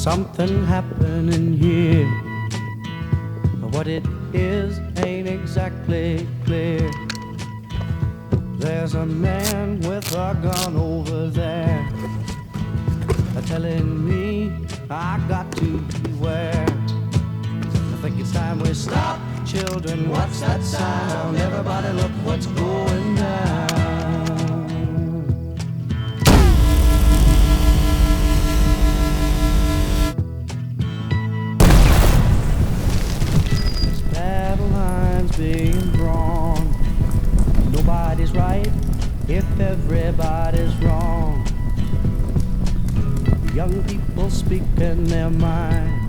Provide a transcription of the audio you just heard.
something happening here. What it is ain't exactly clear. There's a man with a gun over there, telling me I got to beware. I think it's time we stop, children. What's that sound? Everybody look what's going down. There's battle lines being drawn. Nobody's right if everybody's wrong. Young people speak in their mind.